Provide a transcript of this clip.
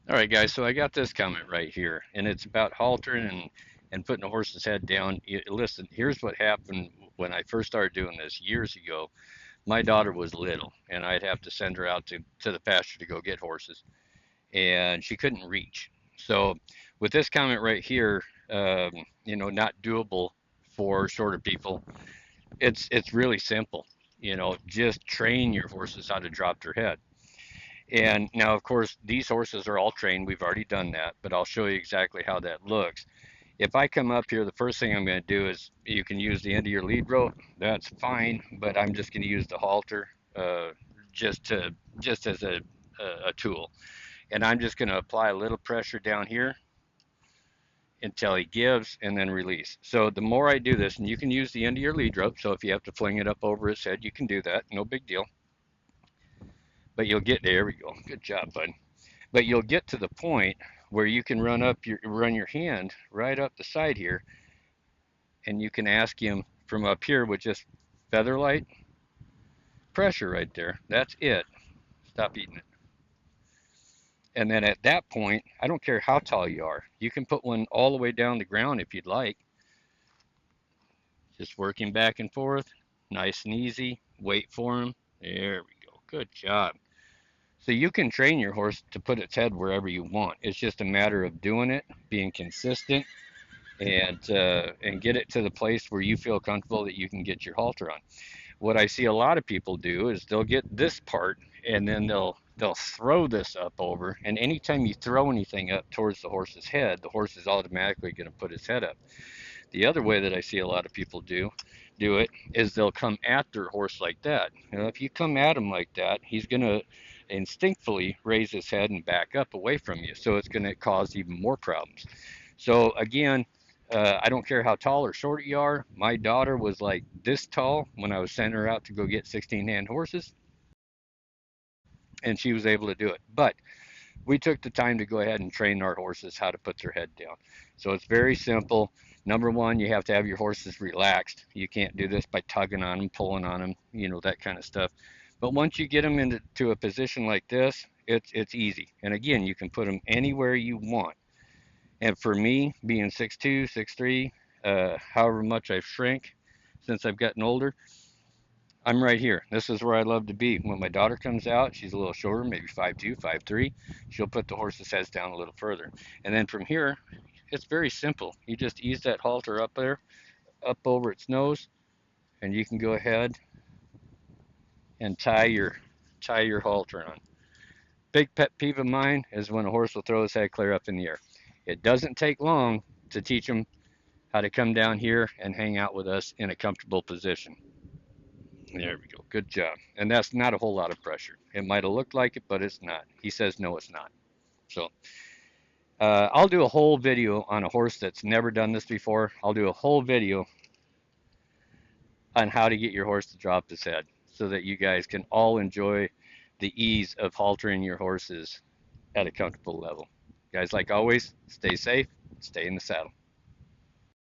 All right, guys, so I got this comment right here, and it's about haltering and putting a horse's head down. Listen, here's what happened when I first started doing this years ago. My daughter was little, and I'd have to send her out to the pasture to go get horses, and she couldn't reach. So, with this comment right here, not doable for shorter people, it's really simple. Just train your horses how to drop their head. And now, of course, these horses are all trained. We've already done that, but I'll show you exactly how that looks. If I come up here, the first thing I'm going to do is you can use the end of your lead rope. That's fine, but I'm just going to use the halter just as a tool. And I'm just going to apply a little pressure down here until he gives and then release. So the more I do this, and you can use the end of your lead rope. So if you have to fling it up over his head, you can do that. No big deal. But you'll get there. We go. Good job, bud. But you'll get to the point where you can run your hand right up the side here, and you can ask him from up here with just feather light pressure right there. That's it. Stop eating it. And then at that point, I don't care how tall you are. You can put one all the way down the ground if you'd like. Just working back and forth, nice and easy. Wait for him. There we go. Good job. So you can train your horse to put its head wherever you want. It's just a matter of doing it, being consistent, and get it to the place where you feel comfortable that you can get your halter on. What I see a lot of people do is they'll get this part and then they'll throw this up over, and anytime you throw anything up towards the horse's head, the horse is automatically going to put his head up. The other way that I see a lot of people do it is they'll come at their horse like that. If you come at him like that, he's going to instinctively raise his head and back up away from you. So it's going to cause even more problems. So again, I don't care how tall or short you are. My daughter was like this tall when I was sending her out to go get 16-hand horses, and she was able to do it. But we took the time to go ahead and train our horses how to put their head down. So it's very simple. Number one, you have to have your horses relaxed. You can't do this by tugging on them, pulling on them, that kind of stuff. But once you get them into a position like this, it's easy. And again, you can put them anywhere you want. And for me, being 6'2", 6'3", however much I've shrank since I've gotten older, I'm right here. This is where I love to be. When my daughter comes out, she's a little shorter, maybe 5'2", 5'3". She'll put the horse's heads down a little further. And then from here, it's very simple. You just ease that halter up there, up over its nose, and you can go ahead and tie your halter on. Big pet peeve of mine is when a horse will throw his head clear up in the air. It doesn't take long to teach them how to come down here and hang out with us in a comfortable position. There we go. Good job. And that's not a whole lot of pressure. It might have looked like it, but it's not. He says no, it's not. So I'll do a whole video on a horse that's never done this before. I'll do a whole video on how to get your horse to drop his head so that you guys can all enjoy the ease of haltering your horses at a comfortable level. Guys, like always, stay safe, stay in the saddle.